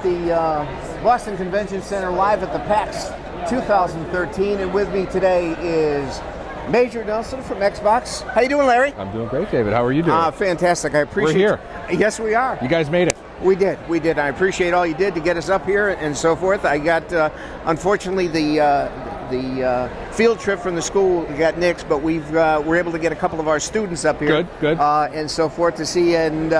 at the Boston Convention Center live at the PAX 2013, and with me today is Major Nelson from Xbox. How you doing, Larry? I'm doing great, David. How are you doing? Fantastic. I appreciate We're here. Yes, we are. You guys made it. We did. I appreciate all you did to get us up here and so forth. I got, unfortunately, the field trip from the school got nixed, but we're able to get a couple of our students up here. Good. And so forth to see, and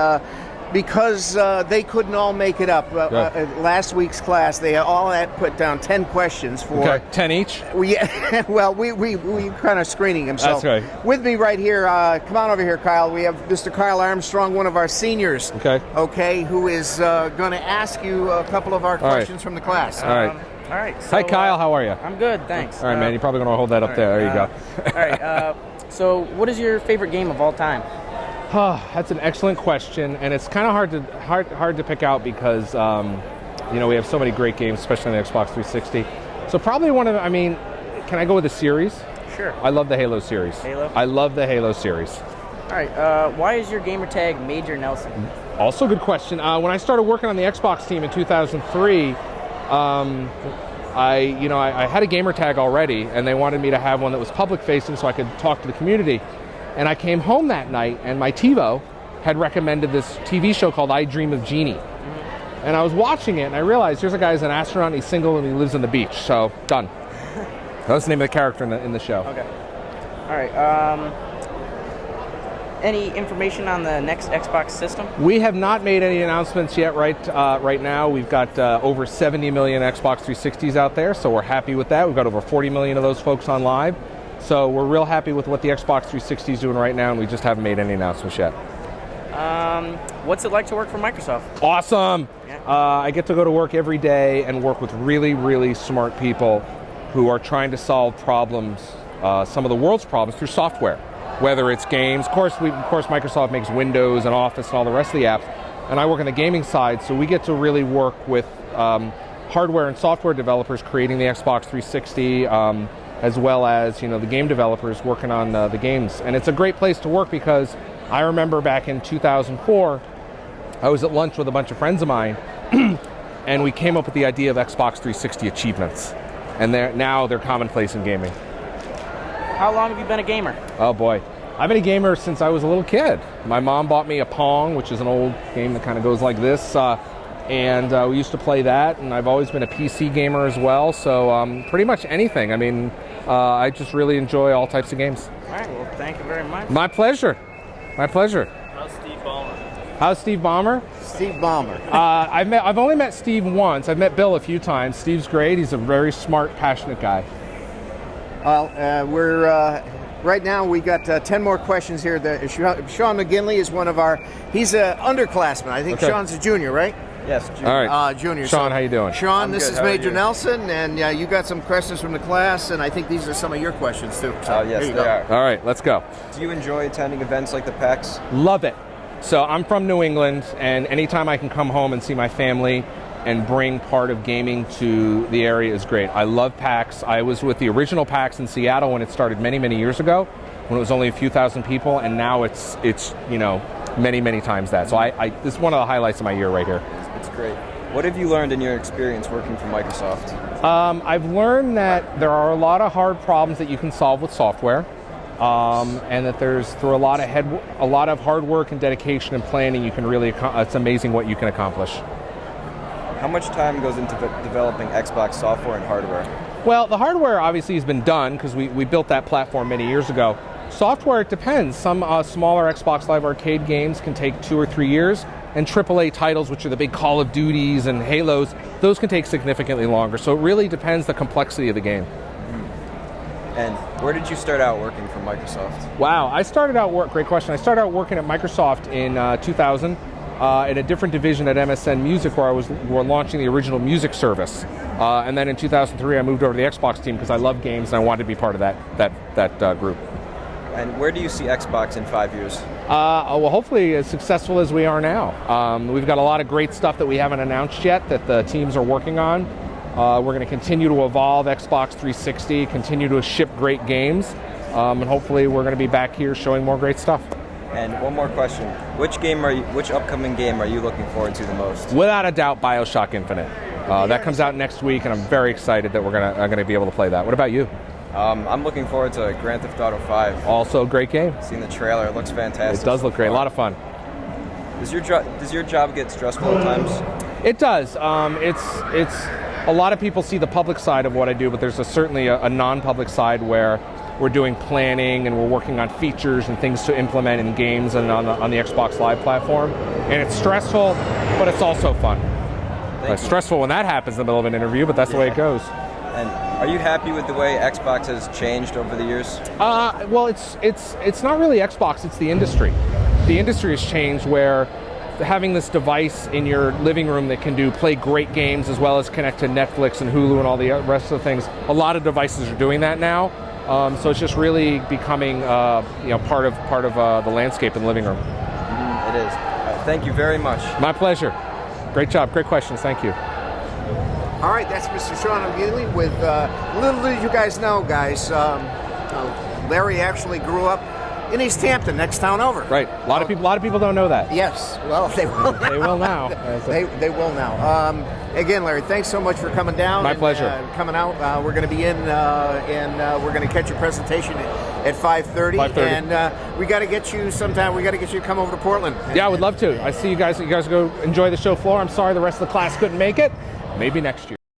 because they couldn't all make it up. Last week's class, they all had put down 10 questions for... Okay, 10 each? We kind of screening them. That's so right. With me right here, come on over here, Kyle. We have Mr. Kyle Armstrong, one of our seniors. Okay, who is going to ask you a couple of our questions from the class. All right. All right. So, Hi, Kyle. How are you? I'm good, thanks. All right, man. You're probably going to hold that up there. There you go. All right. So, what is your favorite game of all time? That's an excellent question, and it's kind of hard to pick out because we have so many great games, especially on the Xbox 360. So probably can I go with a series? Sure. I love the Halo series. Halo? I love the Halo series. All right. Why is your gamer tag Major Nelson? Also a good question. When I started working on the Xbox team in 2003, I had a gamer tag already, and they wanted me to have one that was public facing so I could talk to the community. And I came home that night, and my TiVo had recommended this TV show called I Dream of Jeannie. Mm-hmm. And I was watching it, and I realized here's a guy who's an astronaut, he's single, and he lives on the beach. So, done. That's the name of the character in the show. Okay. All right. Any information on the next Xbox system? We have not made any announcements yet. Right now, we've got over 70 million Xbox 360s out there, so we're happy with that. We've got over 40 million of those folks on live. So we're real happy with what the Xbox 360 is doing right now, and we just haven't made any announcements yet. What's it like to work for Microsoft? Awesome! Yeah. I get to go to work every day and work with really, really smart people who are trying to solve problems, some of the world's problems, through software. Whether it's games, of course, Microsoft makes Windows and Office and all the rest of the apps, and I work on the gaming side, so we get to really work with hardware and software developers creating the Xbox 360, as well as the game developers working on the games. And it's a great place to work because I remember back in 2004, I was at lunch with a bunch of friends of mine, and we came up with the idea of Xbox 360 achievements. And now they're commonplace in gaming. How long have you been a gamer? Oh boy. I've been a gamer since I was a little kid. My mom bought me a Pong, which is an old game that kind of goes like this. And we used to play that, and I've always been a PC gamer as well, so pretty much anything. I just really enjoy all types of games. All right, well, thank you very much. My pleasure. How's Steve Ballmer? How's Steve Ballmer? Steve Ballmer. I've only met Steve once. I've met Bill a few times. Steve's great. He's a very smart, passionate guy. Well, we're... Right now, we got 10 more questions here. Sean McGinley is one of he's an underclassman. I think Sean's a junior, right? Yes, junior. All right. Junior. Sean, how you doing? Sean, I'm this good. is How are Major you? Nelson, and you got some questions from the class, and I think these are some of your questions, too. So, Yes, here you they go. are. All right, let's go. Do you enjoy attending events like the PAX? Love it. So I'm from New England, and anytime I can come home and see my family and bring part of gaming to the area is great. I love PAX. I was with the original PAX in Seattle when it started many, many years ago, when it was only a few thousand people, and now it's many, many times that. So this is one of the highlights of my year right here. It's great. What have you learned in your experience working for Microsoft? I've learned that there are a lot of hard problems that you can solve with software, and that there's through a lot of hard work and dedication and planning, you can really. It's amazing what you can accomplish. How much time goes into developing Xbox software and hardware? Well, the hardware obviously has been done because we built that platform many years ago. Software, it depends. Some smaller Xbox Live Arcade games can take 2 or 3 years, and AAA titles, which are the big Call of Duties and Halos, those can take significantly longer. So it really depends the complexity of the game. And where did you start out working for Microsoft? Wow, great question. I started out working at Microsoft in 2000 in a different division at MSN Music, where we're launching the original music service. And then in 2003, I moved over to the Xbox team because I love games and I wanted to be part of that group. And where do you see Xbox in 5 years? Well, hopefully as successful as we are now. We've got a lot of great stuff that we haven't announced yet that the teams are working on. We're going to continue to evolve Xbox 360, continue to ship great games, and hopefully we're going to be back here showing more great stuff. And one more question: which upcoming game are you looking forward to the most? Without a doubt, BioShock Infinite. That comes out next week, and I'm very excited that I'm gonna be able to play that. What about you? I'm looking forward to Grand Theft Auto 5. Also a great game. Seen the trailer; it looks fantastic. It does look great. A lot of fun. Does your job get stressful at times? It does. It's a lot of people see the public side of what I do, but there's certainly a non-public side where we're doing planning and we're working on features and things to implement in games and on the Xbox Live platform. And it's stressful, but it's also fun. It's stressful when that happens in the middle of an interview, but that's the way it goes. And are you happy with the way Xbox has changed over the years? Well, it's not really Xbox, it's the industry. The industry has changed where having this device in your living room that can play great games as well as connect to Netflix and Hulu and all the rest of the things, a lot of devices are doing that now. So it's just really becoming part of the landscape in the living room. It is. Thank you very much. My pleasure. Great job. Great questions. Thank you. All right, that's Mr. Sean O'Geely with little did you guys know, guys. Larry actually grew up in East Hampton, next town over. Right. A lot of people don't know that. Yes. Well, they will. They will now. They will now. Again, Larry, thanks so much for coming down. My pleasure. Coming out. We're going to be in, and we're going to catch your presentation at 5:30. 5:30. And we got to get you sometime. We got to get you to come over to Portland. Yeah, I would love to. I see you guys. You guys go enjoy the show floor. I'm sorry the rest of the class couldn't make it. Maybe next year.